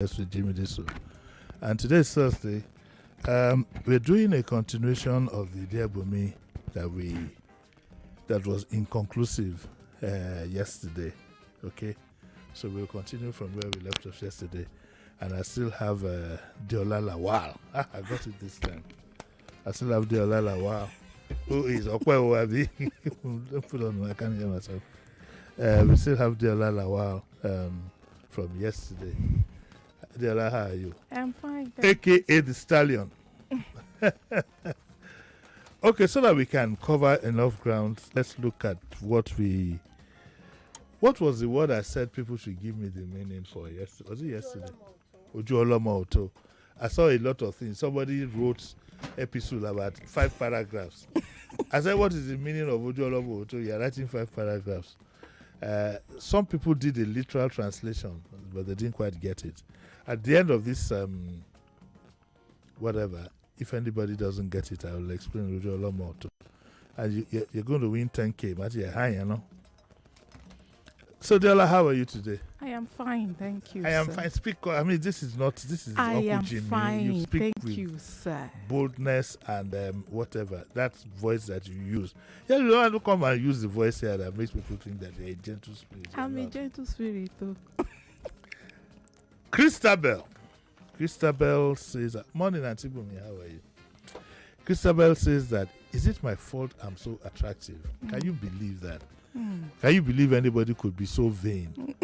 Yes, with Jimi Disu. And today is Thursday. We're doing a continuation of the Dear Bunmi that was inconclusive yesterday. Okay, so we'll continue from where we left off yesterday. And I still have Deola Lawal. I got it this time. I still have Deola Lawal. Who is Okwe Owabi? Don't put on, I can't hear myself. We still have Deola Lawal from yesterday. Deola, how are you? I'm fine. AKA the Stallion. Okay, so that we can cover enough ground, let's look at what was the word I said people should give me the meaning for yesterday? Was it yesterday? Ojuolomo Oto. I saw a lot of things. Somebody wrote episode about 5 paragraphs. I said, what is the meaning of Ojuolomo Oto? You're writing 5 paragraphs. Some people did a literal translation, but they didn't quite get it. At the end of this, whatever, if anybody doesn't get it, I will explain Ojuolomo Oto. And you're going to win 10K. But you're high, you know. So, Deola, how are you today? I am fine, thank you. I am sir. fine. Speak. I mean, this is I Uncle am Jimi. fine, You speak thank with you, sir. boldness and whatever. That voice that you use. Yeah, you don't have to come and use the voice here that makes people think that you're a gentle spirit. I'm You're a not. gentle spirit, too. Christabel says, morning, Auntie Bunmi, how are you? Christabel says that, is it my fault I'm so attractive? Can you believe that? Can you believe anybody could be so vain?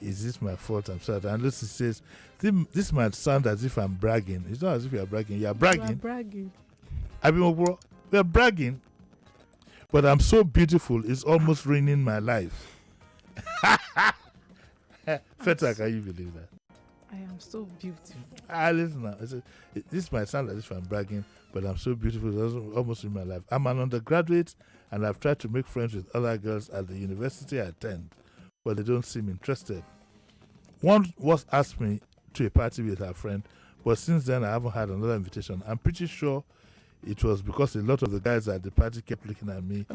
Is this my fault I'm so attractive? And Lucy says, this might sound as if I'm bragging. It's not as if you're bragging. You're You are bragging. bragging. We're bragging. But I'm so beautiful, it's almost ruining my life. Feta, can you believe that? I am so beautiful. Listen now. This might sound as if I'm bragging, but I'm so beautiful, it doesn't almost ruin my life. I'm an undergraduate, and I've tried to make friends with other girls at the university I attend, but they don't seem interested. One was asked me to a party with her friend, but since then I haven't had another invitation. I'm pretty sure it was because a lot of the guys at the party kept looking at me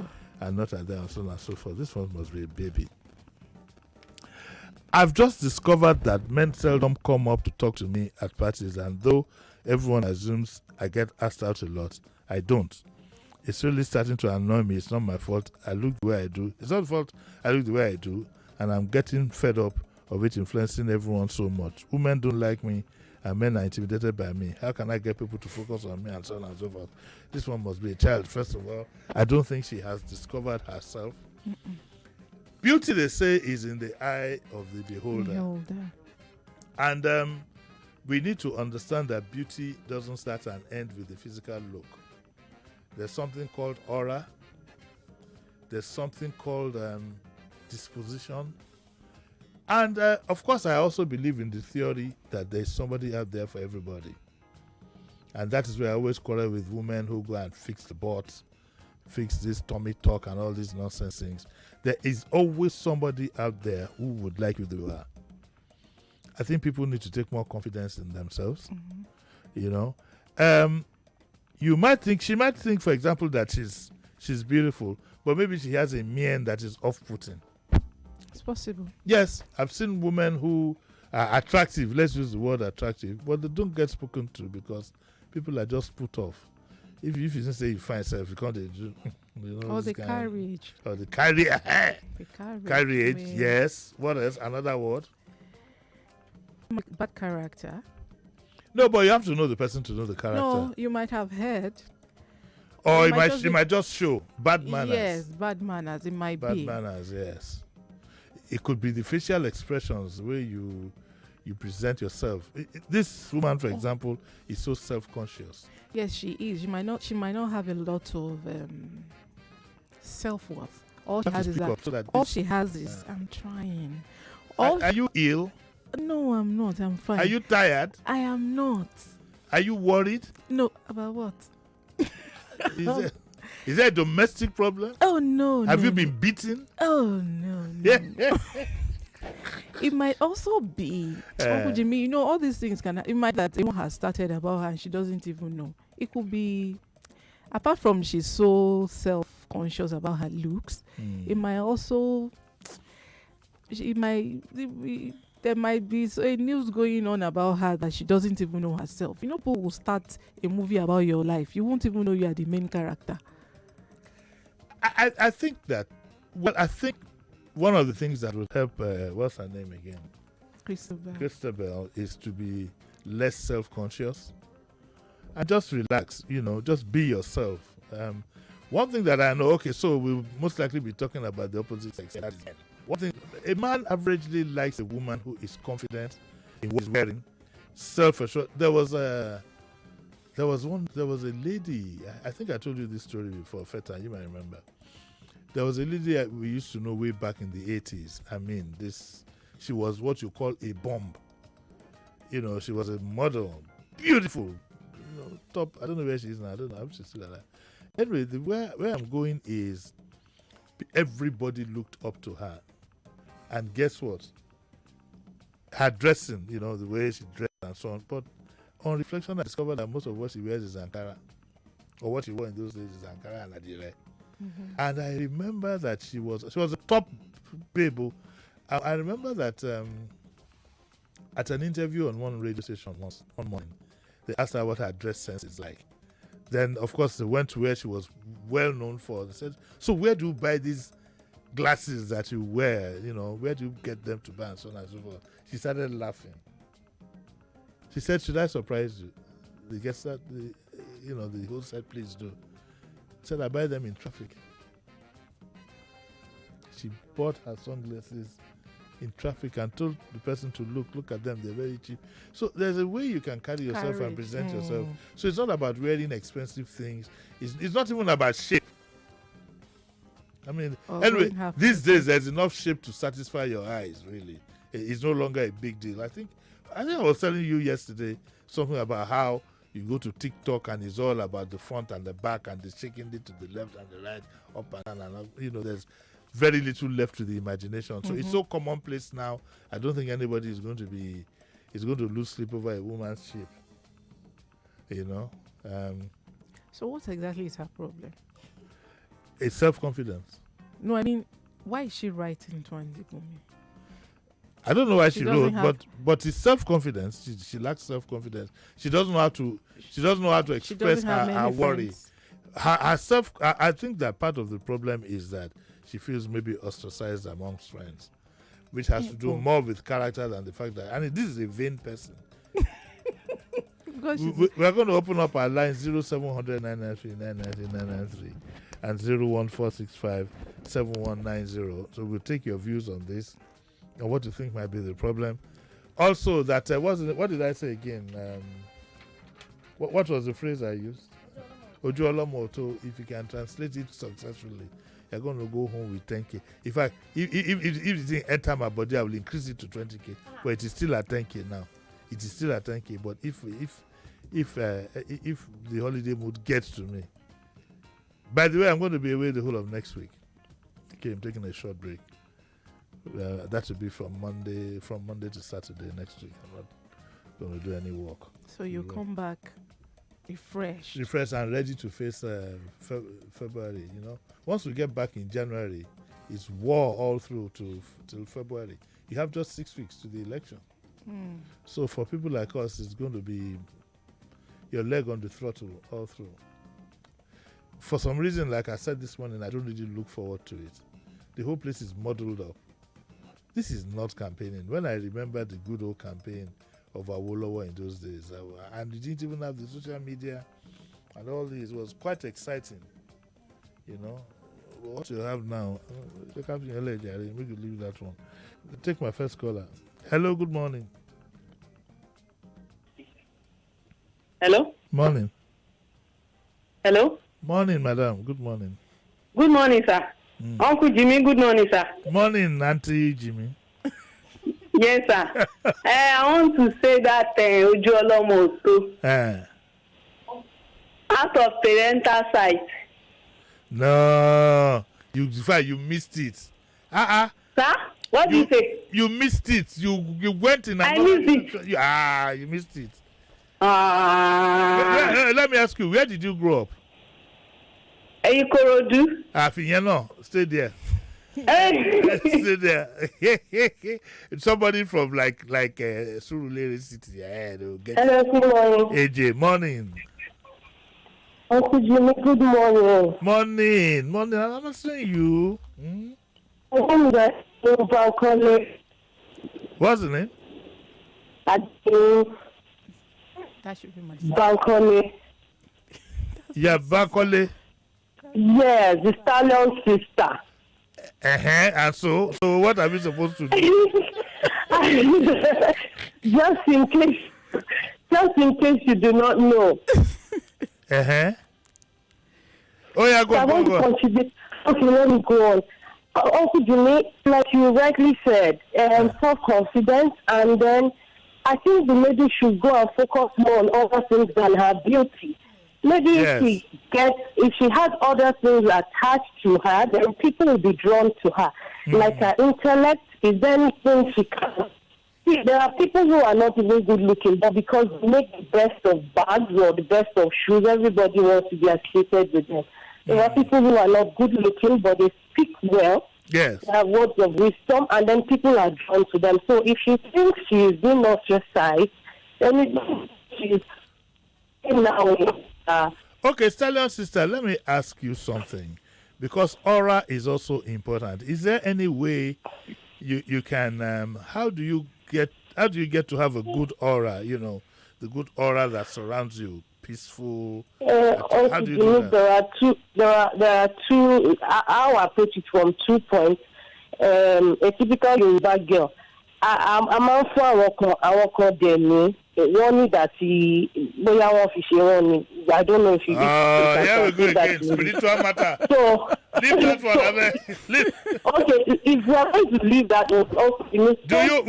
and not at them, and so on and so forth. This one must be a baby. I've just discovered that men seldom come up to talk to me at parties, and though everyone assumes I get asked out a lot, I don't. It's really starting to annoy me. It's not my fault. I look the way I do. It's not the fault I look the way I do, and I'm getting fed up of it influencing everyone so much. Women don't like me, and men are intimidated by me. How can I get people to focus on me, and so on and so forth? This one must be a child. First of all, I don't think she has discovered herself. Beauty, they say, is in the eye of the beholder. And we need to understand that beauty doesn't start and end with the physical look. There's something called aura. There's something called disposition. And of course, I also believe in the theory that there's somebody out there for everybody. And that is where I always quarrel with women who go and fix the butts, fix this tummy talk and all these nonsense things. There is always somebody out there who would like you the way you are. I think people need to take more confidence in themselves. You know, she might think, for example, that she's beautiful, but maybe she has a mien that is off-putting. It's possible. Yes, I've seen women who are attractive. Let's use the word attractive, but they don't get spoken to because people are just put off. If you didn't say you find yourself, you can't do. You know, Or the carriage. Or the carriage. The carriage. Carriage, Where- yes. What else? Another word? Bad character. No, but you have to know the person to know the character. No, you might have heard. Or it might just it be- might just show bad manners. Yes, bad manners. It might Bad be. manners, yes. It could be the facial expressions where you present yourself. This woman, for example, is so self-conscious. Yes, she is. She might not have a lot of self-worth. All she You have has to is speak that. up so that All this- she has is I'm trying. Are you ill? No, I'm not. I'm fine. Are you tired? I am not. Are you worried? No, about what? Is there a domestic problem? Oh no. Have no, you no. been beaten? Oh no. Yeah. It might also be Uncle Jimmy. You know, all these things can. It might that someone has started about her and she doesn't even know. It could be, apart from she's so self-conscious about her looks, it might also. It might. there might be a news going on about her that she doesn't even know herself. You know, people will start a movie about your life. You won't even know you are the main character. I think that, well, I think one of the things that will help, what's her name again? Christabel, is to be less self-conscious and just relax, just be yourself. One thing that I know, okay, so we'll most likely be talking about the opposite sex. One thing, a man averagely likes a woman who is confident in what he's wearing, self-assured. There was a lady, I think I told you this story before, Feta, you might remember. There was a lady we used to know way back in the 80s. I mean, she was what you call a bomb. She was a model, beautiful, top. I don't know where she is now. I don't know. I hope she's still alive. Anyway, where I'm going is everybody looked up to her. And guess what? Her dressing, the way she dressed and so on. But on reflection, I discovered that most of what she wears is Ankara. Or what she wore in those days is Ankara and Adire. Mm-hmm. And I remember that she was a top babe. I remember that at an interview on one radio station one morning, they asked her what her dress sense is like. Then, of course, they went to where she was well known for. They said, so where do you buy these glasses that you wear? Where do you get them to buy and so on and so forth? She started laughing. She said, should I surprise you? The guest said, the host said, please do. She said, I buy them in traffic. She bought her sunglasses in traffic and told the person to look at them, they're very cheap. So there's a way you can carry yourself and present yourself. So it's not about wearing expensive things. It's not even about shape. I mean, anyway, these days there's enough shape to satisfy your eyes, really. It's no longer a big deal. I think I was telling you yesterday something about how you go to TikTok and it's all about the front and the back and the shaking it to the left and the right, up and down and up. There's very little left to the imagination. So it's so commonplace now. I don't think anybody is going to lose sleep over a woman's shape. So what exactly is her problem? It's self-confidence. No, I mean, why is she writing to Andy Bunmi? I don't know why she wrote, but it's self-confidence. She lacks self-confidence. She doesn't know how to express her worry. Herself. I think that part of the problem is that she feels maybe ostracized amongst friends, which has to do more with character than the fact that, and this is a vain person. We are going to open up our line 0700 993 993 993 and 01465 7190. So we'll take your views on this and what you think might be the problem. Also, that what did I say again? What was the phrase I used? Ojuolomoto. If you can translate it successfully, you're going to go home with 10K. In fact, if it didn't enter my body, I will increase it to 20K. But it is still at 10K now. It is still at 10K. But if the holiday mood gets to me, by the way, I'm going to be away the whole of next week. Okay, I'm taking a short break. That will be from Monday to Saturday next week. I'm not going to do any work. So you come back refreshed and ready to face February. Once we get back in January, it's war all through till February. You have just 6 weeks to the election. So for people like us, it's going to be your leg on the throttle all through. For some reason, like I said this morning, I don't really look forward to it. The whole place is muddled up. This is not campaigning. When I remember the good old campaign of Awolowo in those days, and you didn't even have the social media and all this, it was quite exciting. What you have now, we could leave that one. Take my first caller. Hello, good morning. Hello? Morning. Hello? Morning, madam. Good morning. Good morning, sir. Uncle Jimmy, good morning, sir. Morning, Auntie Jimmy. Yes, sir. I want to say that Ojuolomoto. Out of parental sight. No. You missed it. Sir? What did you say? You missed it. You went in I missed it. You missed it. Let me ask you, where did you grow up? Ikorodu. Stay there. Hey. Sit there. Somebody from like Surulere City. Yeah, they'll get Hello, good morning. AJ. Morning. Uncle Jimmy, good morning. Morning. I'm not saying you. My name is Bankole. What's the name? That should be my son. Bankole. Yeah, Bakole. Yes, the stallion sister. And so what are we supposed to do? Just in case you do not know. Oh yeah, I want to go. contribute. Okay, let me go on. Also, Jimmy, like you rightly said, self-confidence, and then I think the lady should go and focus more on other things than her beauty. Maybe if she has other things attached to her, then people will be drawn to her. Like her intellect, is there anything she can? See, there are people who are not even good looking, but because they make the best of bags or the best of shoes, everybody wants to be associated with them. There are people who are not good looking, but they speak well. Yes. They have words of wisdom, and then people are drawn to them. So if you think she is being ostracized, then she's now. Okay, Stallion sister, let me ask you something, because aura is also important. Is there any way you can how do you get to have a good aura? You know, the good aura that surrounds you, peaceful. How do you do that? There are two. I'll approach it from 2 points. A typical Yoruba girl. I'm out for our call them. One that he, I don't know if you. Yeah, we go again. Spiritual matter. So leave that one. Okay, if we are going to leave that one, also, do you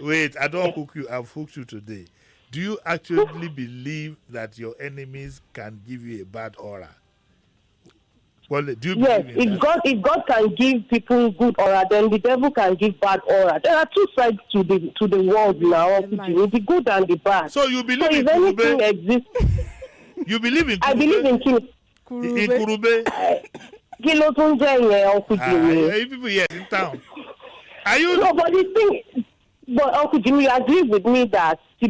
wait? I don't hook you. I've hooked you today. Do you actually believe that your enemies can give you a bad aura? Well, do you believe in that? If God can give people good aura, then the devil can give bad aura. There are two sides to the world now, the good and the bad. So you believe in if anything Kurube? Exists, You believe in Kurube? I believe in In Kurube? Kilo Uncle Jimmy. People here in town. Are you? No, but the thing, but Uncle Jimmy, you agree with me that so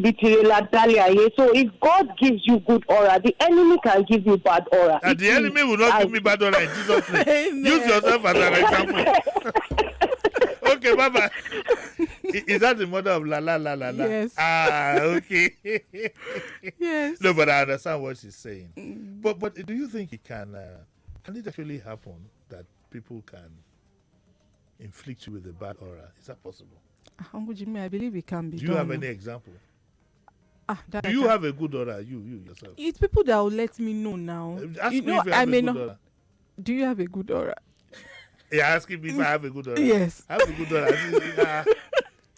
if God gives you good aura, the enemy can give you bad aura. And the enemy will not give me bad aura in Jesus' name. Use yourself as an example. Okay, bye-bye. Is that the mother of la la la la la? Yes. Okay. Yes. No, but I understand what she's saying. But do you think it can it actually happen that people can inflict you with a bad aura? Is that possible? Uncle Jimmy, I believe it can be. Do you have any example? Do you have a good aura? You yourself. It's people that will let me know now. Ask you me know, if you have a good aura. Do you have a good aura? You're asking me if I have a good aura. Yes. I have a good aura.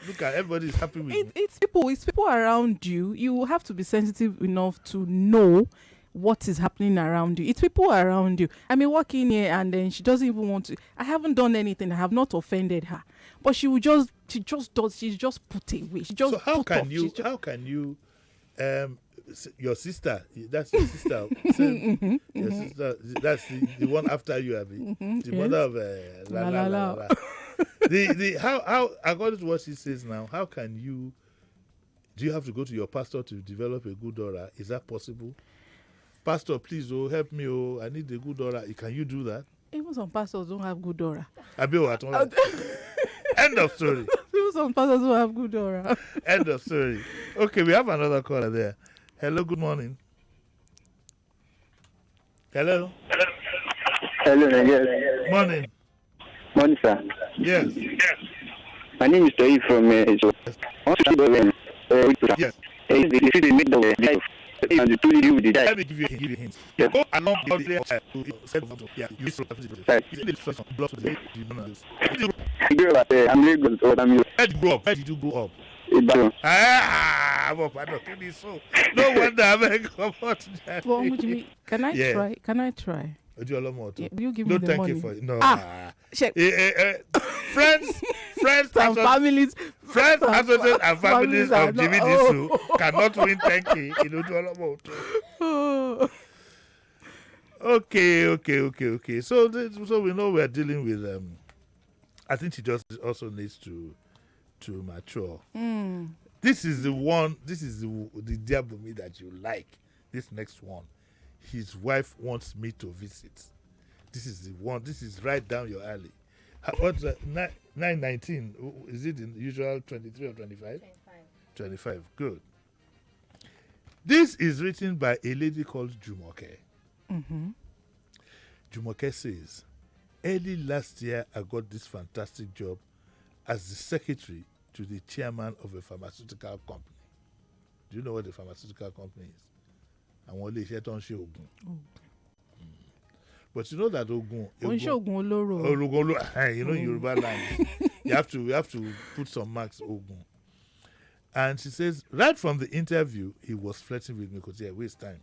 Look at everybody's happy with me. It's people around you. You have to be sensitive enough to know what is happening around you. It's people around you. I may walk in here and then she doesn't even want to. I haven't done anything. I have not offended her, but she just does. She's just put away. She just. So how can you? Your sister, that's your sister. Your sister, that's the one after you, Abby. The mother of la la la la. How according to what she says now, how can you? Do you have to go to your pastor to develop a good aura? Is that possible? Pastor, please, help me. I need a good aura. Can you do that? Even some pastors don't have good aura. End of story. Even some pastors don't have good aura. End of story. Okay, we have another caller there. Hello, good morning. Hello. Hello, yes. Morning. Morning, sir. Yes. My name is Toyi from Yes. Yes. They make the life. And the two you with the Let guy. me give you a hint. Yeah. Go along the you I'm Lagos, what I'm Where did you grow up? Where did you grow up? Ibadan. I'm up. I don't think it's so. No wonder I'm come out. Well, Jimmy, can I Yeah. try? Can I try? Do a lot more too. Yeah, will you give No, me the thank money? you for it. No. Check. Friends, And families. friends, associates, and families are of Jimi not- Disu cannot win 10K. Do a lot more too. Oh. Okay. So we know we're dealing with. I think she just also needs to mature. This is the one. This is the dear Bunmi that you like. This next one, his wife wants me to visit. This is the one. This is right down your alley. What's 919? Is it in the usual 23 or 25? 25. Good. This is written by a lady called Jumoke. Jumoke says, early last year I got this fantastic job as the secretary to the chairman of a pharmaceutical company. Do you know what a pharmaceutical company is? And what they say on Ogun. But you know that Ogun, you know Yoruba land. You have to put some marks Ogun. And she says, right from the interview, he was flirting with me because he waste time.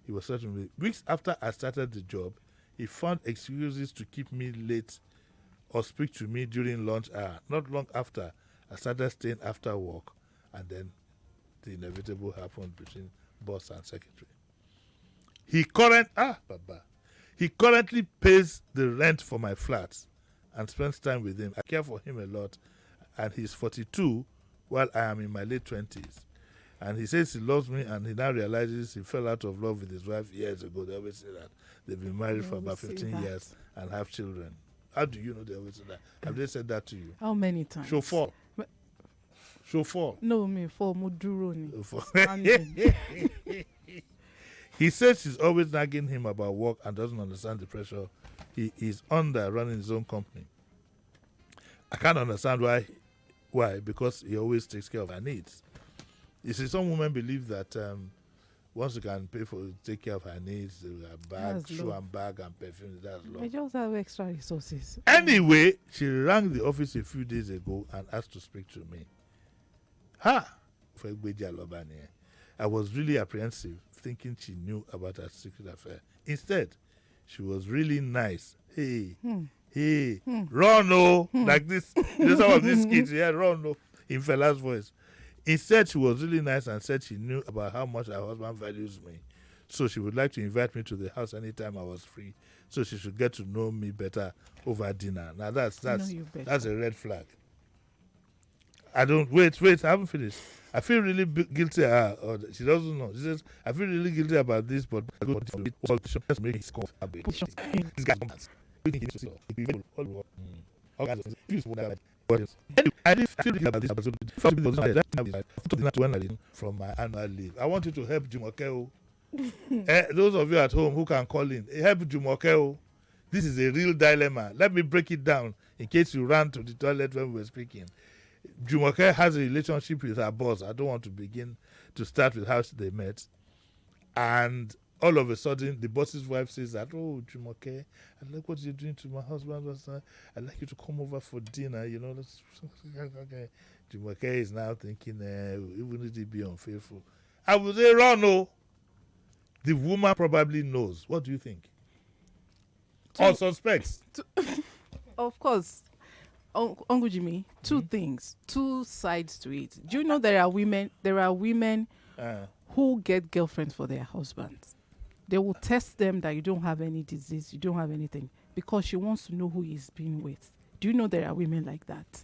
He was flirting with me. Weeks after I started the job, he found excuses to keep me late or speak to me during lunch hour. Not long after, I started staying after work, and then the inevitable happened between boss and secretary. He currently pays the rent for my flats and spends time with him. I care for him a lot, and he's 42 while I am in my late 20s. And he says he loves me, and he now realizes he fell out of love with his wife years ago. They always say that. They've been married for about 15 years and have children. How do you know they always say that? Have they said that to you? How many times? Chauffeur. No, me for Muduroni. He says she's always nagging him about work and doesn't understand the pressure he is under running his own company. I can't understand why. Because he always takes care of her needs. You see, some women believe that once you can take care of her needs, her bag, shoe and bag and perfume, that's love. I just have extra resources. Anyway, she rang the office a few days ago and asked to speak to me. I was really apprehensive, thinking she knew about her secret affair. Instead, she was really nice. Hey, run, like this. You know some of these kids, run, in fella's voice. Instead, she was really nice and said she knew about how much her husband values me. So she would like to invite me to the house anytime I was free. So she should get to know me better over dinner. Now that's a red flag. I don't wait. I haven't finished. I feel really guilty. She doesn't know. She says, I feel really guilty about this, but I feel about this from my annual leave. I want you to help Jumoke. Those of you at home who can call in, help Jumoke. This is a real dilemma. Let me break it down in case you ran to the toilet when we were speaking. Jumoke has a relationship with her boss. I don't want to begin to start with how they met. And all of a sudden, the boss's wife says that, Jumoke, I like what you're doing to my husband. I'd like you to come over for dinner. You know, okay. Jumoke is now thinking, even if he be unfaithful. I would say, no. The woman probably knows. What do you think? Or suspects? Of course. Uncle Jimi, two things, two sides to it. Do you know there are women who get girlfriends for their husbands? They will test them that you don't have any disease, you don't have anything, because she wants to know who he's been with. Do you know there are women like that?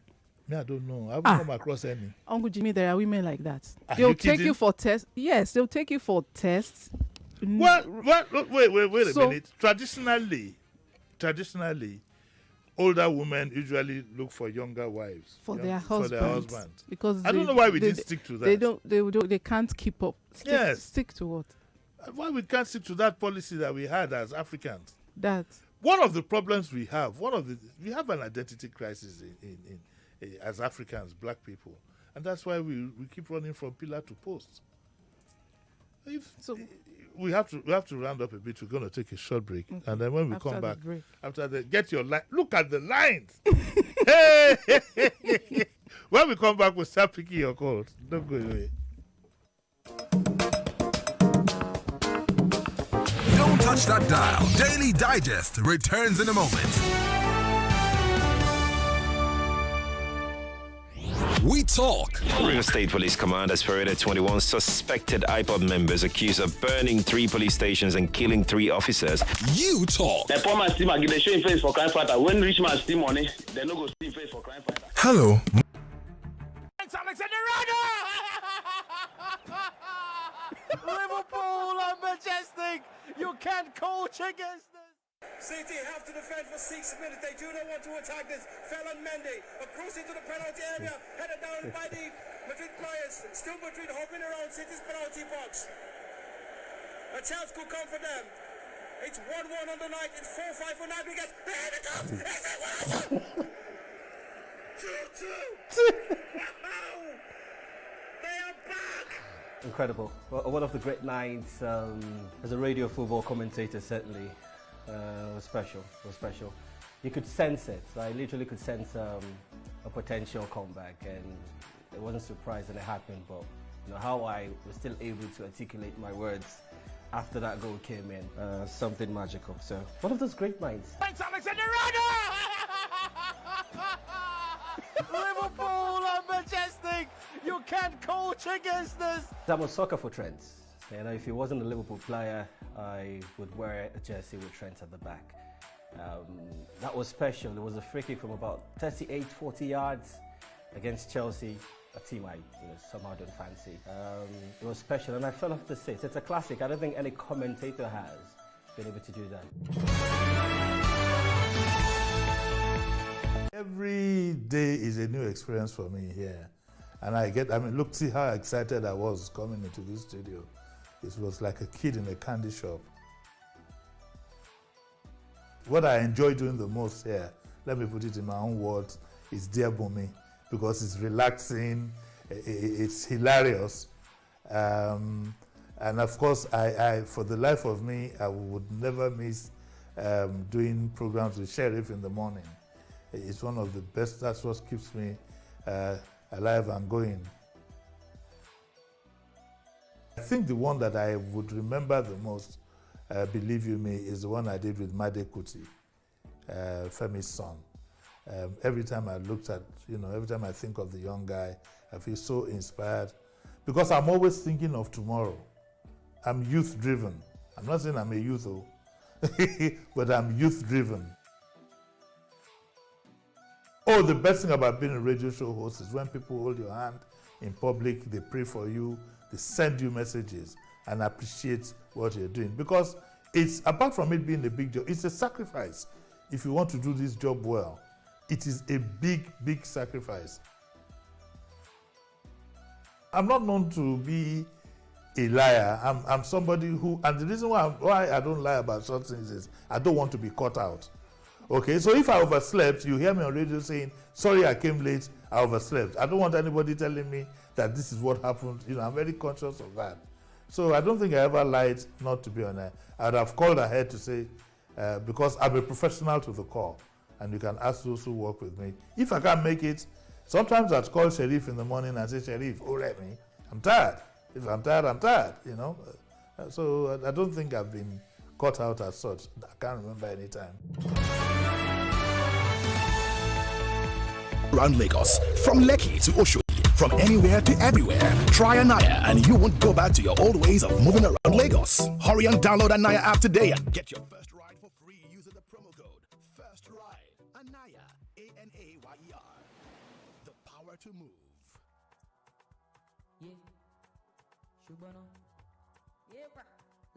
I don't know. I haven't come across any. Uncle Jimi, there are women like that. They'll take you for tests. Yes, they'll take you for tests. What? Wait a minute. Traditionally, older women usually look for younger wives for their husbands. Because I don't know why we didn't stick to that. They can't keep up. Stick to what? Why we can't stick to that policy that we had as Africans? That's one of the problems we have. We have an identity crisis in as Africans, black people, and that's why we keep running from pillar to post. We have to round up a bit. We're going to take a short break, and then when we come back, after that, get your line. Look at the lines. Hey! When we come back, we'll start picking your calls. Don't go away. Don't touch that dial. Daily Digest returns in a moment. We talk. River State Police Command has paraded 21 suspected IPOB members accused of burning 3 police stations and killing 3 officers. You talk. The poor man still they show him face for crime fighter. When rich man steal money, they no go steal face for crime fighter. Hello. Liverpool are majestic. You can't coach against this. City have to defend for 6 minutes. They do not want to attack this. Felon Mendy across into the penalty area, headed down by the Madrid players. Still Madrid hopping around City's penalty box. A chance could come for them. It's 1-1 on the night. It's 4-5 for Nabigate. Here it comes. Is it 2-2. They are back. Incredible. Well, one of the great nights as a radio football commentator, certainly. Was special. Was special. You could sense it. So I literally could sense a potential comeback, and it wasn't surprised when it happened. But you know how I was still able to articulate my words after that goal came in. Something magical. So one of those great nights. Thanks, Alexander. Liverpool are majestic. You can't coach against this. I'm a soccer for Trent. You know, if he wasn't a Liverpool player, I would wear a jersey with Trent at the back. That was special. There was a free kick from about 38, 40 yards against Chelsea, a team I somehow don't fancy. It was special, and I fell off the seat. It's a classic. I don't think any commentator has been able to do that. Every day is a new experience for me here. And look, see how excited I was coming into this studio. It was like a kid in a candy shop. What I enjoy doing the most here, let me put it in my own words, is Dear Bunmi, because it's relaxing, it's hilarious. And of course, I for the life of me, I would never miss doing programs with Sheriff in the morning. It's one of the best, that's what keeps me alive and going. I think the one that I would remember the most, believe you me, is the one I did with Made Kuti, Femi's son. Every time I looked at, every time I think of the young guy, I feel so inspired because I'm always thinking of tomorrow. I'm youth driven. I'm not saying I'm a youth, but I'm youth driven. Oh, the best thing about being a radio show host is when people hold your hand in public, they pray for you, they send you messages and appreciate what you're doing. Because it's, apart from it being a big job, it's a sacrifice. If you want to do this job well, it is a big, big sacrifice. I'm not known to be a liar. I'm somebody who, and the reason why I don't lie about certain things is I don't want to be caught out. Okay, so if I overslept, you hear me on radio saying, sorry I came late, I overslept. I don't want anybody telling me that this is what happened. I'm very conscious of that. So I don't think I ever lied not to be on air. I'd have called ahead to say, because I'm a professional to the core, and you can ask those who work with me. If I can't make it, sometimes I'd call Sheriff in the morning and say, Sheriff, let me, I'm tired. If I'm tired, I'm tired, So I don't think I've been caught out as such. I can't remember any time. Around Lagos, from Lekki to Oshodi, from anywhere to everywhere. Try Anaya and you won't go back to your old ways of moving around Lagos. Hurry and download Anaya app today and get your first ride for free using the promo code First Ride. Anaya, ANAYER. The power to move. Yeah. Shubano. Yeah, bro.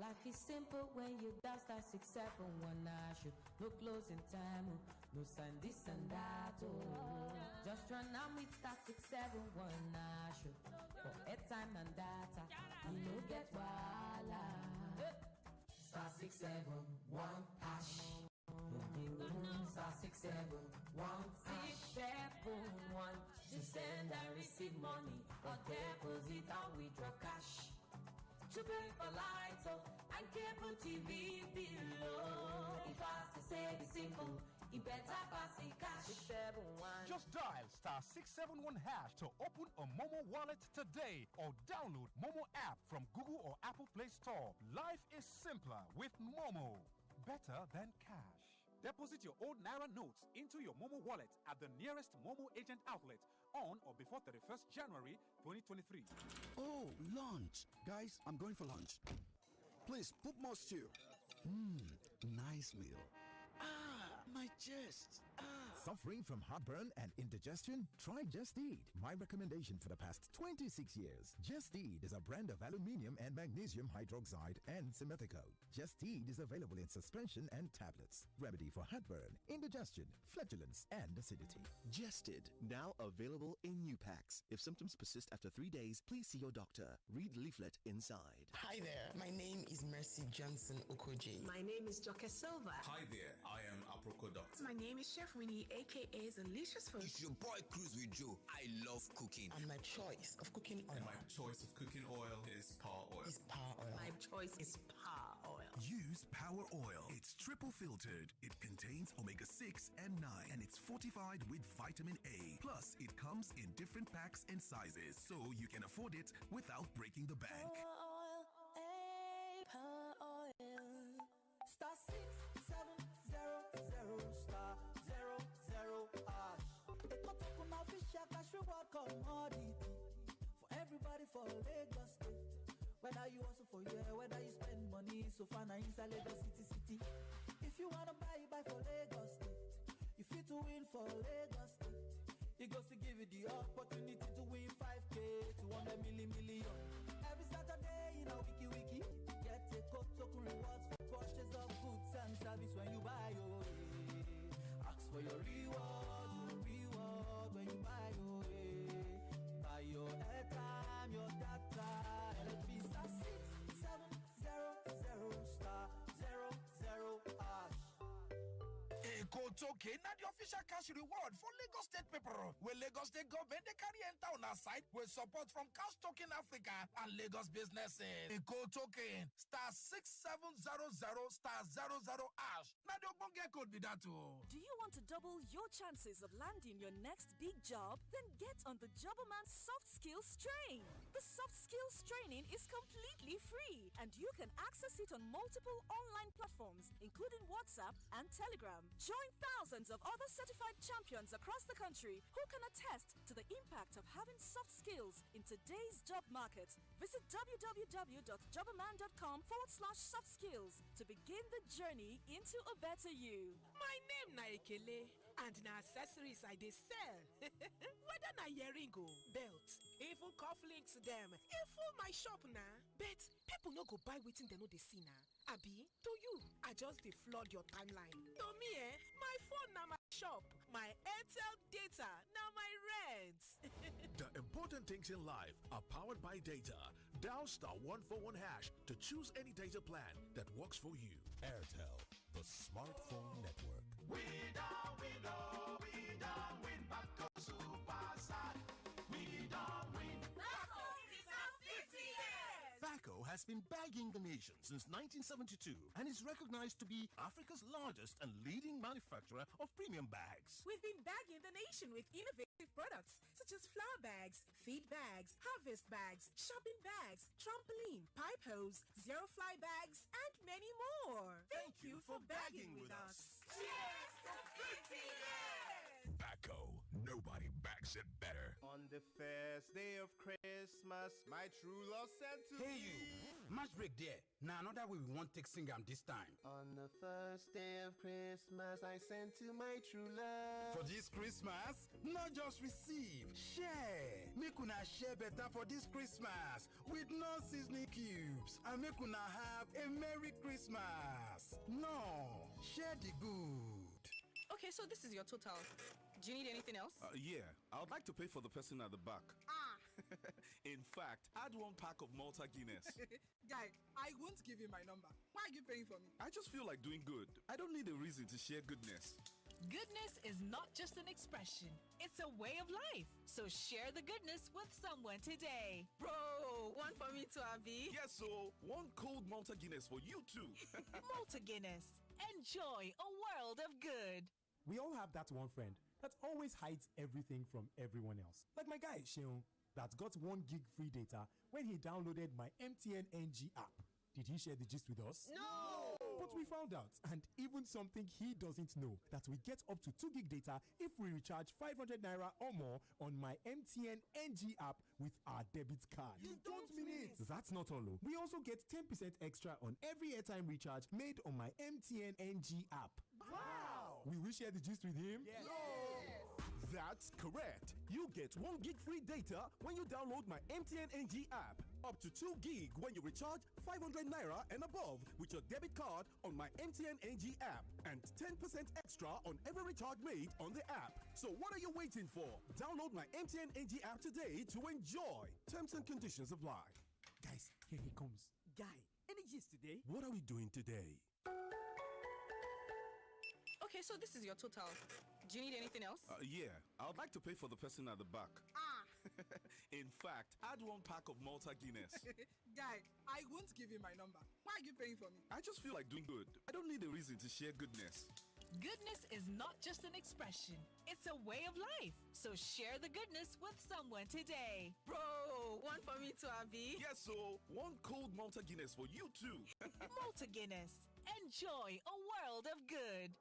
Life is simple when you dial *671#. No closing time, no sign this and that. Just run on with *671#. For airtime and data, you no get wala. *671#. *671#. To send and receive money or deposit and withdraw cash. To pay for lights and cable TV below. If I to save it simple, it better pass the cash. 671. Just dial *671# to open a Momo wallet today or download Momo app from Google or Apple Play Store. Life is simpler with Momo. Better than cash. Deposit your old Naira notes into your Momo wallet at the nearest Momo agent outlet on or before 31st January 2023. Oh, lunch. Guys, I'm going for lunch. Please, put more stew. Nice meal. My chest. Suffering from heartburn and indigestion? Try Just Eat. My recommendation for the past 26 years. Just Eat is a brand of aluminium and magnesium hydroxide and simethicone. Just Eat is available in suspension and tablets. Remedy for heartburn, indigestion, flatulence, and acidity. Jested, now available in new packs. If symptoms persist after 3 days, please see your doctor. Read leaflet inside. Hi there, my name is Mercy Johnson Okoje. My name is Joke Silva. Hi there, I am Aproko Doctor. My name is Chef Winnie, aka Delicious Food. It's your boy Cruz with Joe. I love cooking. And my choice of cooking oil. And my choice of cooking oil is Power Oil. My choice is Power Oil. Use Power Oil. It's triple filtered. It contains omega-6 and 9, and it's fortified with vitamin A. Plus, it comes in different packs and sizes, so you can afford it without breaking the bank. Power oil, Power oil. Star 6700 star 00 hash. Official cash reward commodity for everybody for Lagos State. Whether you also for year, whether you spend money, so far now inside Lagos city. If you wanna buy for Lagos State, you fit to win for Lagos State. He goes to give you the opportunity to win 5K to 100 million. Every Saturday in a wiki, get a code token rewards for purchase of goods and service when you buy your ask for your reward when you buy your buy your airtime, your data, LP star 6700 star 00 hash. Coach okay, now the official cash reward for Lagos State people. Where Lagos State government they carry enter on our side with support from Cash Token Africa and Lagos businesses. Coach okay, star 6700 star 00 hash. Now the ogbonge code be that too. Do you want to double your chances of landing your next big job? Then get on the Jobberman Soft Skills Train. The Soft Skills training is completely free, and you can access it on multiple online platforms, including WhatsApp and Telegram. Join thousands of other certified champions across the country who can attest to the impact of having soft skills in today's job market. Visit www.jobberman.com/soft skills to begin the journey into a better you. My name na Ekele, and na accessories I dey sell. Whether na earring, belt, even cufflinks dem, e full my shop na. But people no go buy wetin dem no dey see na. Abi, to you, I just dey flood your timeline. To me, my phone na my shop, my Airtel data na my rent. The important things in life are powered by data. Dial star 141 hash to choose any data plan that works for you. Airtel, the smartphone network. We don't win back to Super Sat. We don't win. Baco is our 50 years. Baco has been bagging the nation since 1972 and is recognized to be Africa's largest and leading manufacturer of premium bags. We've been bagging the nation with innovative products such as flower bags, feed bags, harvest bags, shopping bags, trampoline, pipe hose, zero fly bags, and many more. Thank you for bagging with us. Cheers to 50 years. Baco, nobody bags it better. On the first day of Christmas, my true love sent to Hey you, match break there. Now another way we want take sing am this time. On the first day of Christmas, I sent to my true love. For this Christmas, not just receive, share. Make una share better for this Christmas with no seasoning cubes, and make una have a Merry Christmas. No, share the good. Okay, so this is your total. Do you need anything else? Yeah, I would like to pay for the person at the back. In fact, add 1 pack of Malta Guinness. Guy, I won't give you my number. Why are you paying for me? I just feel like doing good. I don't need a reason to share goodness. Goodness is not just an expression, it's a way of life. So share the goodness with someone today. Bro, one for me too, Abby. Yes, so 1 cold Malta Guinness for you too. Malta Guinness. Enjoy a world of good. We all have that one friend that always hides everything from everyone else. Like my guy, Sheon, that got 1 gig free data when he downloaded my MTN NG app. Did he share the gist with us? No! But we found out, and even something he doesn't know, that we get up to 2 gig data if we recharge 500 naira or more on my MTN NG app with our debit card. You don't mean it. That's not all. We also get 10% extra on every airtime recharge made on my MTN NG app. Wow! We will share the gist with him. Yes. That's correct. You get 1 gig free data when you download my MTN NG app. Up to 2 gig when you recharge 500 naira and above with your debit card on my MTN NG app. And 10% extra on every recharge made on the app. So what are you waiting for? Download my MTN NG app today to enjoy. Terms and conditions apply. Guys, here he comes. Guy, any gist today? What are we doing today? Okay, so this is your total. Do you need anything else? Yeah, I would like to pay for the person at the back. In fact, add 1 pack of Malta Guinness. Guy, I won't give you my number. Why are you paying for me? I just feel like doing good. I don't need a reason to share goodness. Goodness is not just an expression, it's a way of life. So share the goodness with someone today. Bro, one for me too, Abby. Yes, so 1 cold Malta Guinness for you too. Malta Guinness. Enjoy a world of good.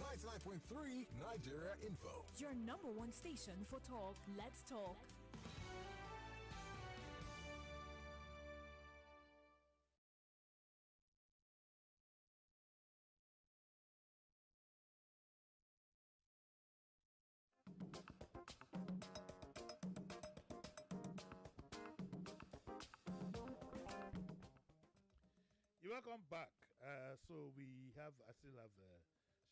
99.3 Nigeria Info. Your number one station for talk. Let's talk. You're welcome back. So I still have,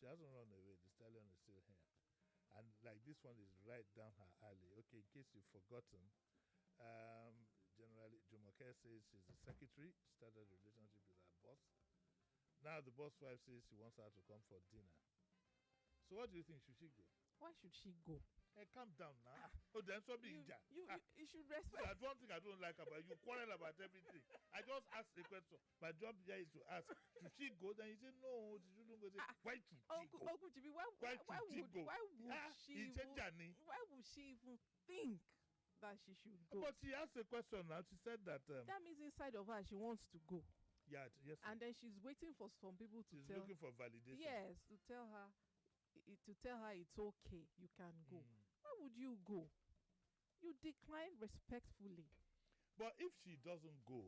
she hasn't run away. The stallion is still here. And like this one is right down her alley. Okay, in case you've forgotten, Generally, Jumoke says she's a secretary, started a relationship with her boss. Now the boss wife says she wants her to come for dinner. So what do you think? Should she go? Why should she go? Hey, calm down now. Oh, then so be You should respect. That's one thing I don't like about you. Quarrel about everything. I just asked a question. My job here is to ask, should she go? Then you say, no, she shouldn't go. Say, why should she go? Uncle Jimmy, why would she even think that she should go? But she asked a question now. She said that... that means inside of her, she wants to go. Yeah, yes. And then she's waiting for some people to she's tell... looking for validation. Yes, to tell her it's okay, you can go. Why would you go? You decline respectfully. But if she doesn't go,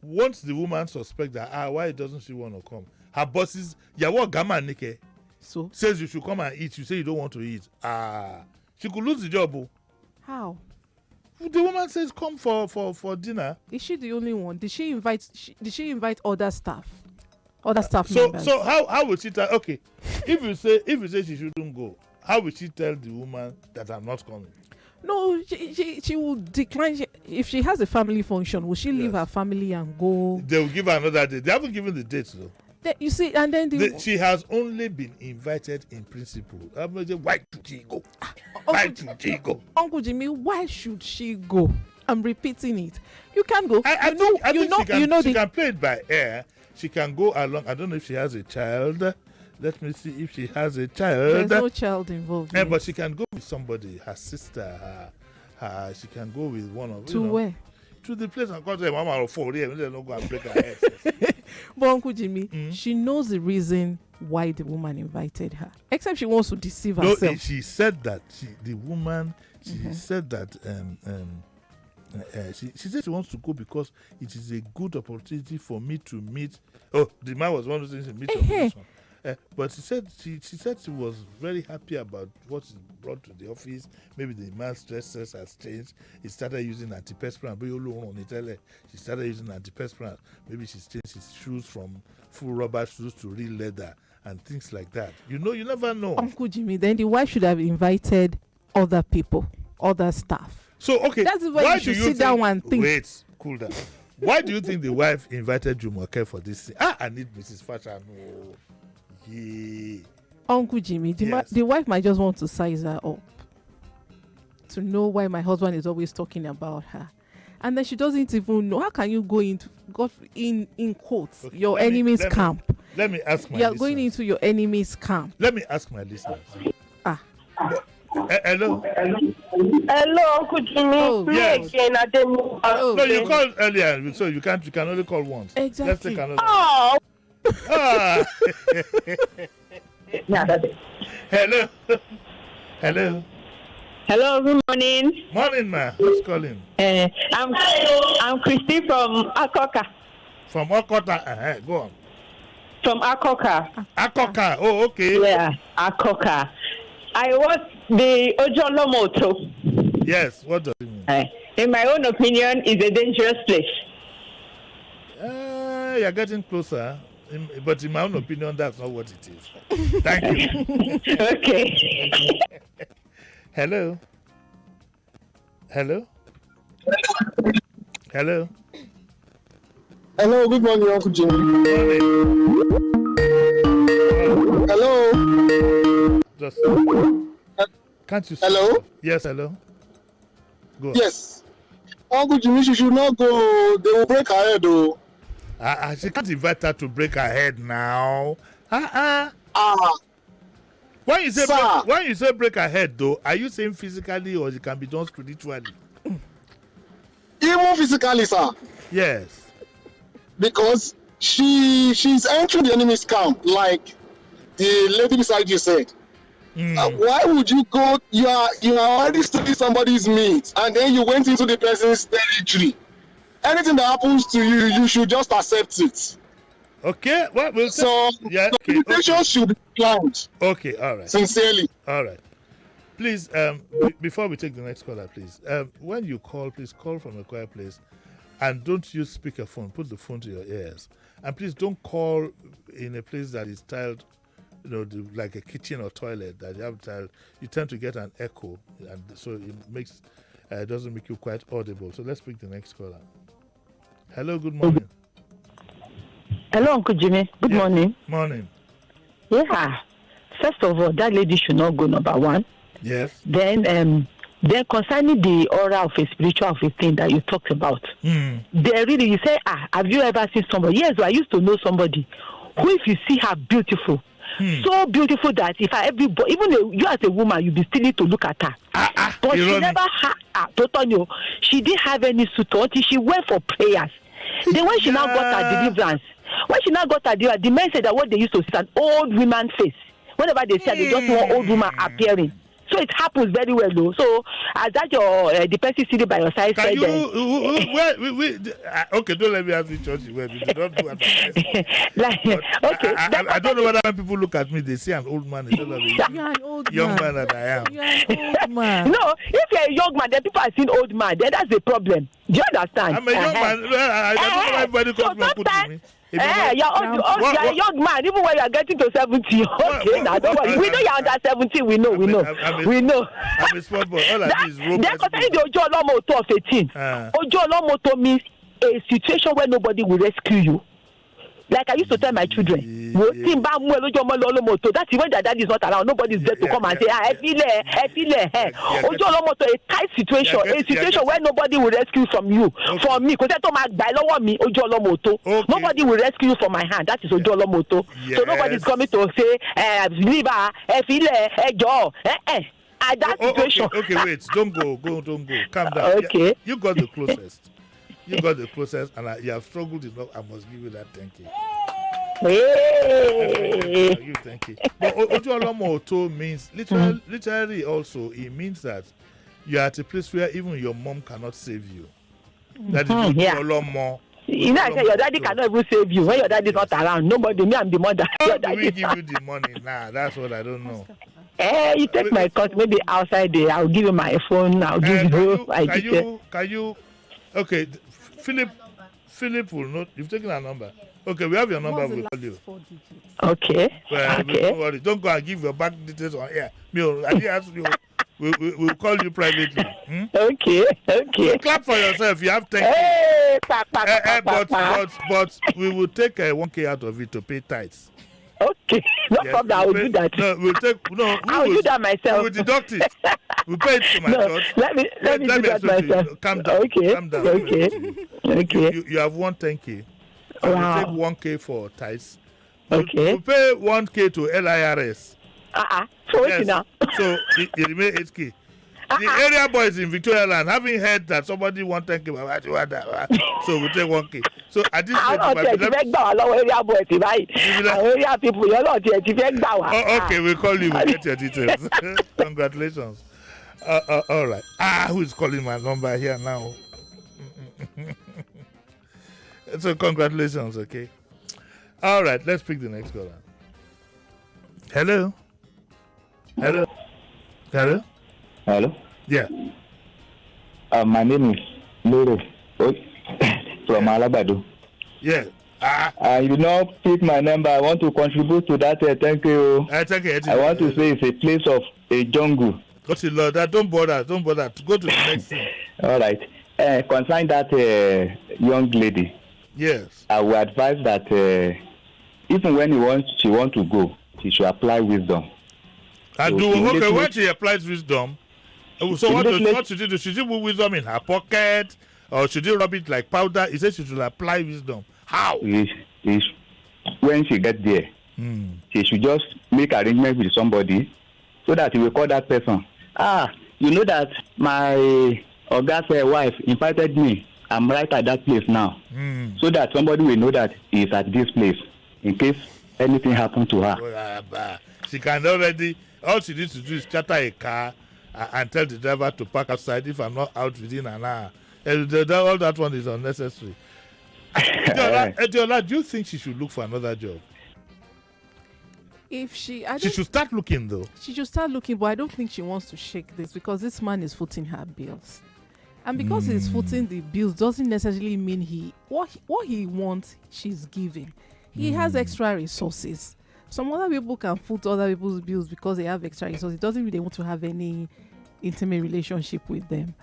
once the woman suspects that why doesn't she want to come? Her bosses, what Gama Nike says you should come and eat. You say you don't want to eat. She could lose the job. How? The woman says come for dinner. Is she the only one? Did she invite other staff? Other staff members. So how will she tell? Okay, if you say she shouldn't go, how will she tell the woman that I'm not coming? No, she will decline. If she has a family function, will she leave her family and go? They will give her another day. They haven't given the date though. You see, and then she has only been invited in principle. Why should she go? Why should she go? Uncle Jimmy, why should she go? I'm repeating it. You can't go. I think she can play it by ear. She can go along. I don't know if she has a child. Let me see if she has a child. There's no child involved. Yeah, but she can go with somebody, her sister, her she can go with one of to where? To the place and call them mama for them. They don't go and break her head. But Uncle Jimmy, she knows the reason why the woman invited her. Except she wants to deceive herself. No, she said that the woman said that she said she wants to go because it is a good opportunity for me to meet. Oh, the man was one of those things to meet. But she said she was very happy about what she brought to the office. Maybe the man's dresses has changed. He started using antiperspirant. She started using antiperspirant. Maybe she's changed his shoes from full rubber shoes to real leather and things like that. You never know. Uncle Jimmy, then the wife should have invited other people, other staff. So okay, that's why you should sit down and think. Wait, cool down. Why do you think the wife invited Jumoke for this thing? I need Mrs. Fashion. Oh. Yeah. Uncle Jimmy, the wife might just want to size her up to know why my husband is always talking about her, and then she doesn't even know. How can you go into in quotes your enemy's camp? Let me ask my You're listeners. going into your enemy's camp. Let me ask my listeners. Hello. Hello, Uncle Jimmy. Oh, Me yes. again. No, you called earlier, so you can only call once. Exactly. Let's take another. Oh. Ah. Yeah, that's it. Hello. Hello. Hello, good morning. Morning, ma. Who's calling? I'm Christy from Akoka. From Okota. Go on. From Akoka. Akoka. Oh, okay. Yeah, Akoka. I was the Ojolomoto. Yes. What does it mean? In my own opinion, is a dangerous place. You're getting closer. But in my own opinion, that's not what it is. Thank you. Okay. Hello. Hello. Hello. Hello. Good morning, Uncle Jimmy. Hello. Just can't you? Hello. Yes. Hello. Go. Yes. Uncle Jimmy, she should not go. They will break her head, though. She can't invite her to break her head now. When you say break her head, though, are you saying physically or it can be done spiritually? Even physically, sir. Yes. Because she's entering the enemy's camp, like the lady beside you said. Why would you go? You are already stealing somebody's meat, and then you went into the person's territory. Anything that happens to you, you should just accept it. Okay. What will communication should be planned. Okay. All right. Sincerely. All right. Please, before we take the next caller, please, when you call, please call from a quiet place, and don't use speakerphone. Put the phone to your ears, and please don't call in a place that is tiled, like a kitchen or toilet that you have tiled. You tend to get an echo, and so it doesn't make you quite audible. So let's pick the next caller. Hello, good morning. Hello, Uncle Jimmy. Good morning. Morning. Yeah. First of all, that lady should not go, number one. Yes. Then concerning the aura of a spiritual of a thing that you talked about, you say, have you ever seen somebody? Yes, I used to know somebody who, if you see her beautiful, so beautiful that even you as a woman, you be still need to look at her. But she never had, she didn't have any suit until she went for prayers. Then when she now got her deliverance, the men said that what they used to see is an old woman face. Whenever they said they just want old woman appearing. So it happens very well, though. So as that the person sitting by your side said, okay, don't let me ask you church where you don't do advertising. I don't know whether when people look at me, they see an old man instead of a young man that I am. You're an old man. No, if you're a young man, then people are seeing old man. Then that's the problem. Do you understand? I'm a young man. I don't know why everybody comes and put to me. You're a young man, even when you are getting to 70. Okay, now don't worry. We know you're under 70. We know. I'm a small boy. All I do is rope. That's concerning the Ojo Olomoto of 18. Ojo Olomoto means a situation where nobody will rescue you. Like I used to tell my children, that's when their daddy is not around. Nobody is there to come and say, I feel it. Ojo Olomoto, a tight situation, a situation where nobody will rescue from you. For me, because Ojo Olomoto. Nobody will rescue you from my hand. That is Ojo Olomoto. So nobody is coming to say, leave her, at that situation. Okay, wait. Don't go. Calm down. Okay. You got the closest. And you have struggled enough. I must give you that 10K. Hey. You 10K. But Ojo Olomoto means literally also it means that you are at a place where even your mom cannot save you. That is Ojo Olomo. You know, I say your daddy cannot even save you when your daddy is not around. Nobody, me, I'm the mother. How do we give you the money? Nah, that's what I don't know. You take my cut maybe outside there. I'll give you my phone. I'll give you. Can you? Okay, Philip will not. You've taken our number. Okay, we have your number. We'll call you. Okay. Well, don't worry. Don't go and give your bank details on air. I didn't ask you. We'll call you privately. Okay. So clap for yourself. You have 10K. Hey, but we will take 1K out of it to pay tithes. Okay, no problem. I will do that. No, we'll take. No, I will do that myself. We will deduct it. We pay it to my church. Let me do that myself. Calm down. Okay. Calm down. Okay. You have won 10K. Wow. We'll take 1K for tithes. Okay. We'll pay 1K to LIRS. So yes. So he remain 8K. The area boys in Victoria Land, having heard that somebody want 10K, so we take 1K. So at this stage, area boys, area people, okay, we'll call you. We'll get your details. Congratulations. All right. Who is calling my number here now? So congratulations, okay. All right, let's pick the next caller. Hello. Hello. Hello. Hello. Yeah. My name is Loro from Alabado. Yeah. You know, pick my number. I want to contribute to that. Thank you. Thank you. I want to say it's a place of a jungle. Got it, Lord. Don't bother. Don't bother. To go to the next thing. All right. Concerning that young lady. Yes. I would advise that even when she wants to go, she should apply wisdom. And so when she applies wisdom, so what should she do? Should she put wisdom in her pocket, or should she rub it like powder? He says she should apply wisdom. How? When she gets there, she should just make arrangement with somebody so that he will call that person. You know that my Oga's wife invited me. I'm right at that place now. So that somebody will know that he is at this place in case anything happens to her. She can already, all she needs to do is charter a car and tell the driver to park outside if I'm not out within an hour. All that one is unnecessary. Ediola, do you think she should look for another job? If she should start looking though. She should start looking, but I don't think she wants to shake this because this man is footing her bills. And because he's footing the bills doesn't necessarily mean what he wants, she's giving. He has extra resources. Some other people can foot other people's bills because they have extra resources. It doesn't mean they want to have any intimate relationship with them.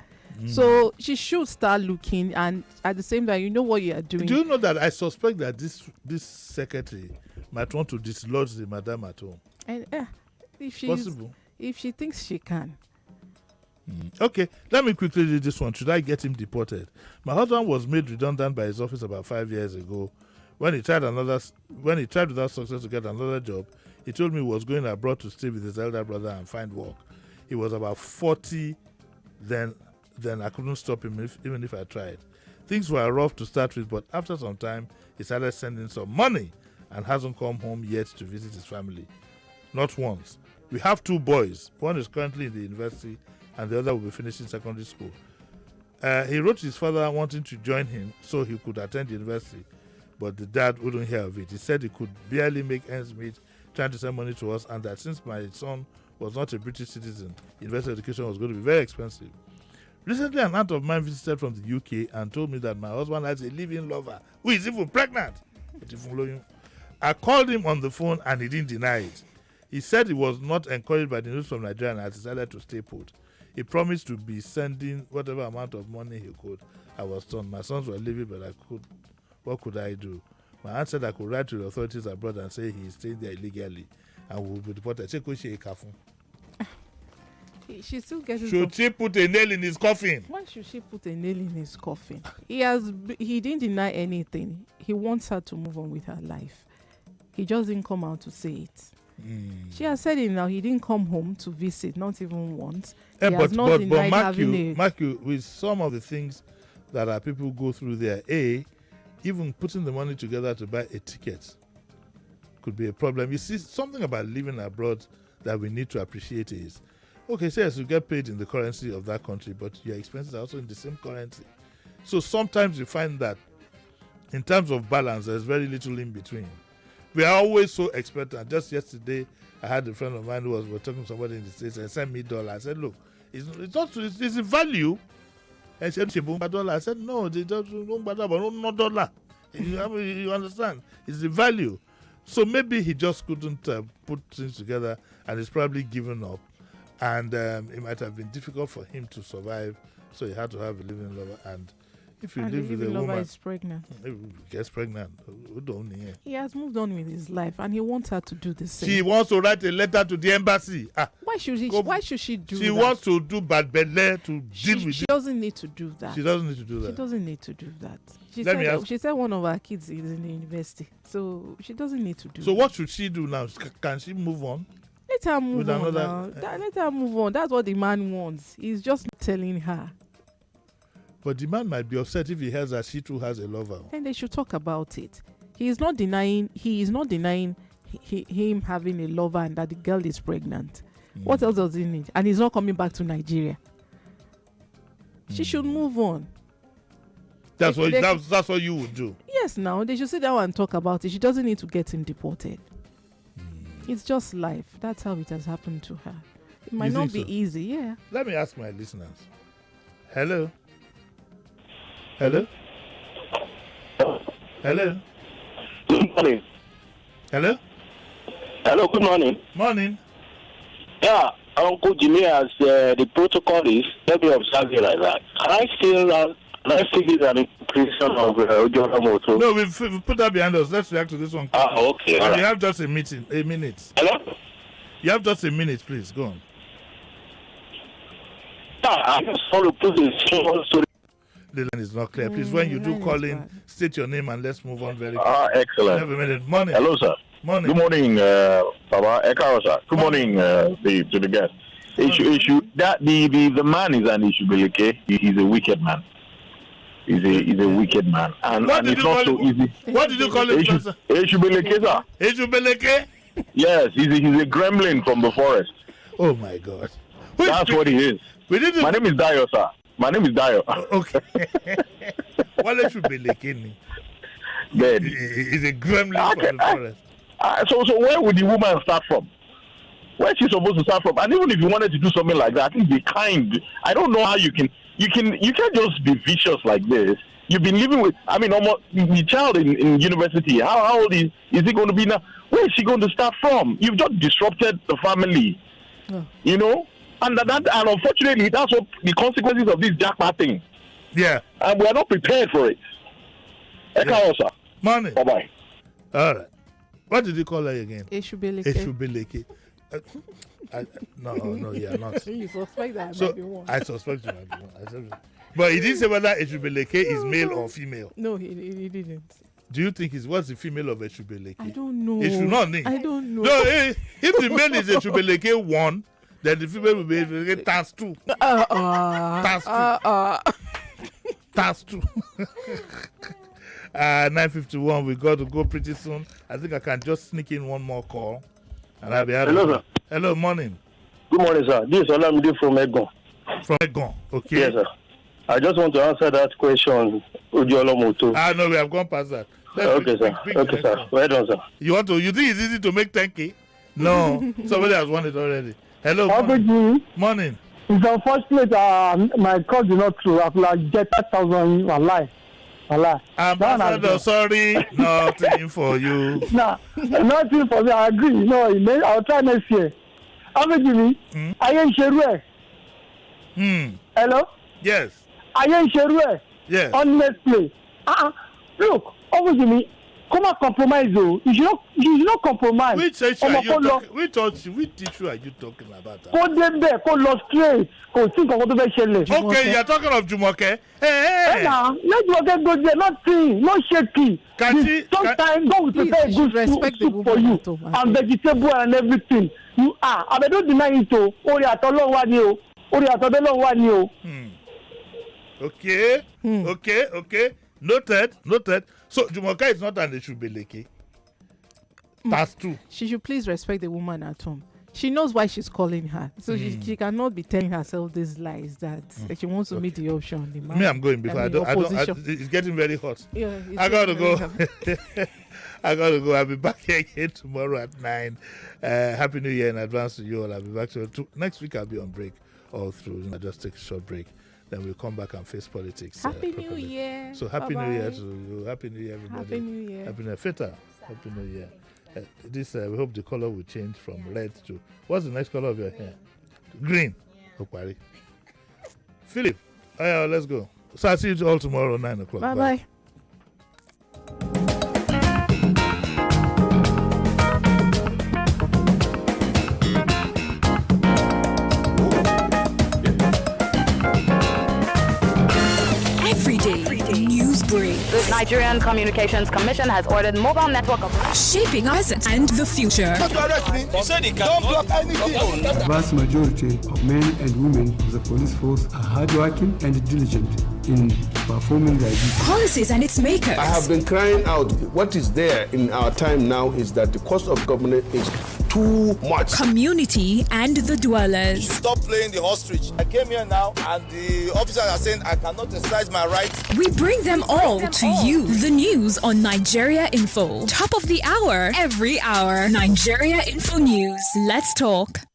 So she should start looking, and at the same time, you know what you are doing. Do you know that I suspect that this secretary might want to dislodge the madam at home? And possible. If she thinks she can. Okay, let me quickly read this one. Should I get him deported? My husband was made redundant by his office about 5 years ago. When he tried without success to get another job, he told me he was going abroad to stay with his elder brother and find work. He was about 40 then I couldn't stop him even if I tried. Things were rough to start with, but after some time, he started sending some money and hasn't come home yet to visit his family. Not once. We have 2 boys. One is currently in the university and the other will be finishing secondary school. He wrote to his father wanting to join him so he could attend university, but the dad wouldn't hear of it. He said he could barely make ends meet trying to send money to us, and that since my son was not a British citizen, university education was going to be very expensive. Recently, an aunt of mine visited from the UK and told me that my husband has a living lover who is even pregnant. I called him on the phone and he didn't deny it. He said he was not encouraged by the news from Nigeria and had decided to stay put. He promised to be sending whatever amount of money he could. I was stunned. My sons were leaving, but what could I do? My aunt said I could write to the authorities abroad and say he is staying there illegally and will be deported. She's still getting. Should she put a nail in his coffin? Why should she put a nail in his coffin? He didn't deny anything. He wants her to move on with her life. He just didn't come out to say it. She has said it now. He didn't come home to visit, not even once. He has not denied having mark you, with some of the things that our people go through there, even putting the money together to buy a ticket could be a problem. You see, something about living abroad that we need to appreciate is, okay, so yes, you get paid in the currency of that country, but your expenses are also in the same currency. So sometimes you find that in terms of balance, there's very little in between. We are always so expectant. Just yesterday, I had a friend of mine who was talking to somebody in the States and sent me $1. I said, look, it's a value. And she said, $1. I said, no, they don't no dollar. You understand? It's the value. So maybe he just couldn't put things together and he's probably given up. And it might have been difficult for him to survive, so he had to have a living lover. And if you live with a woman, is pregnant. Gets pregnant. He has moved on with his life, and he wants her to do the same. She wants to write a letter to the embassy. Why should she do that? She wants to do bad belly to deal with it. She doesn't need to do that. She doesn't need to do that. She doesn't need to do that. She said one of her kids is in the university, so she doesn't need to do. So what should she do now? Can she move on? Let her move With on another- now. Let her move on. That's what the man wants. He's just not telling her. But the man might be upset if he hears that she too has a lover. Then they should talk about it. He is not denying him having a lover and that the girl is pregnant. What else does he need? And he's not coming back to Nigeria. She should move on. That's what you would do. Yes, now they should sit down and talk about it. She doesn't need to get him deported. It's just life. That's how it has happened to her. It might not be easy, yeah. Let me ask my listeners. Hello? Hello? Hello? Good morning. Hello? Hello, good morning. Morning. Yeah, Uncle Jimmy, as the protocol is, let me observe it like that. Can I still give an impression of Ojora Moto? No, we've put that behind us. Let's react to this one. Okay. And you have just a minute. Hello? You have just a minute, please. Go on. Yeah, I just want to put this story. The line is not clear. Please, when you do call in, state your name and let's move on very quickly. Excellent. Have a minute. Morning. Hello, sir. Morning. Good morning, Baba. Ekaro, sir. Good morning, to the guest. The man is an Ishubeleke. He's a wicked man. He's a wicked man. And it's not so easy. What did you call him? Ishubeleke, sir. Ishubeleke? Yes, he's a gremlin from the forest. Oh, my God. That's what he is. My name is Dio, sir. My name is Dio. Okay. What Ishubeleke? He's a gremlin from the forest. So where would the woman start from? Where is she supposed to start from? And even if you wanted to do something like that, at least be kind. I don't know how you can't just be vicious like this. You've been living with, almost the child in university. How old is he going to be now? Where is she going to start from? You've just disrupted the family. You know? And unfortunately, that's what the consequences of this jackpot thing. Yeah. And we are not prepared for it. Yeah. Sir. Morning. Bye-bye. All right. What did you call her again? Eshubeleke. Eshubeleke. No, yeah, not. You suspect that So, might be one. I suspect you might be one. But he didn't say whether Eshubeleke is male or female. No, he didn't. Do you think what's the female of Eshubeleke? I don't know. It should not name. I don't know. No, if the male is Eshubeleke 1, then the female will be Eshubeleke times 2. Times 2. 9:51. We got to go pretty soon. I think I can just sneak in one more call, and I'll be out. Hello, sir. Hello, morning. Good morning, sir. This is Olamide from Egon. From Egon, okay. Yes, sir. I just want to answer that question, Ojora Moto. No, we have gone past that. Okay, sir. Okay, sir. Well done, sir. You think it's easy to make 10K? No, somebody has won it already. Hello, morning. Morning. It's unfortunate my call did not through. I've like get 1,000 alive. Ambassador, sorry, nothing for you. Nah, nothing for me. I agree. No, I'll try next year. Jimmy, I ain't sure. Hello? Yes. I ain't sure. Yes. Honestly. Look, Jimmy, come on, compromise though. You should not compromise. Which issue are you talking? Which issue are you talking about? Go there, go lost straight. Go think of what to be. Okay, you're talking of Jumoke. Hey. Let Jumoke go there. Nothing, no shaky. Sometimes God will prepare a good soup for you and vegetable and everything. I don't deny it. Ori atolo wa ni o. Ori atolo wa ni o. Okay. Noted. So Jumoke is not an Eshubeleke. That's true. She should please respect the woman at home. She knows why she's calling her, so she cannot be telling herself these lies that she wants to meet the option. The man, Me, I'm going because I don't. It's getting very hot. Yeah, I gotta go. I'll be back here again tomorrow at 9. Happy New Year in advance to you all. I'll be back next week. I'll be on break all through. I'll just take a short break. Then we'll come back and face politics. Happy New Year. So happy New Year to you. Happy New Year, everybody. Happy New Year. Happy New Year. Feta. Happy New Year. We hope the color will change from red to... What's the next color of your hair? Green. Okpari. Philip. Let's go. So I'll see you all tomorrow 9 o'clock. Bye-bye. Every day, news break. Good Nigerian Communications Commission has ordered mobile network operators shaping us and the future. Don't block anything. The vast majority of men and women of the police force are hardworking and diligent in performing their duties. Policies and its makers. I have been crying out. What is there in our time now is that the cost of government is too much. Community and the dwellers. Stop playing the ostrich. I came here now and the officers are saying I cannot exercise my rights. We bring them all to you. The news on Nigeria Info. Top of the hour, every hour. Nigeria Info News. Let's talk.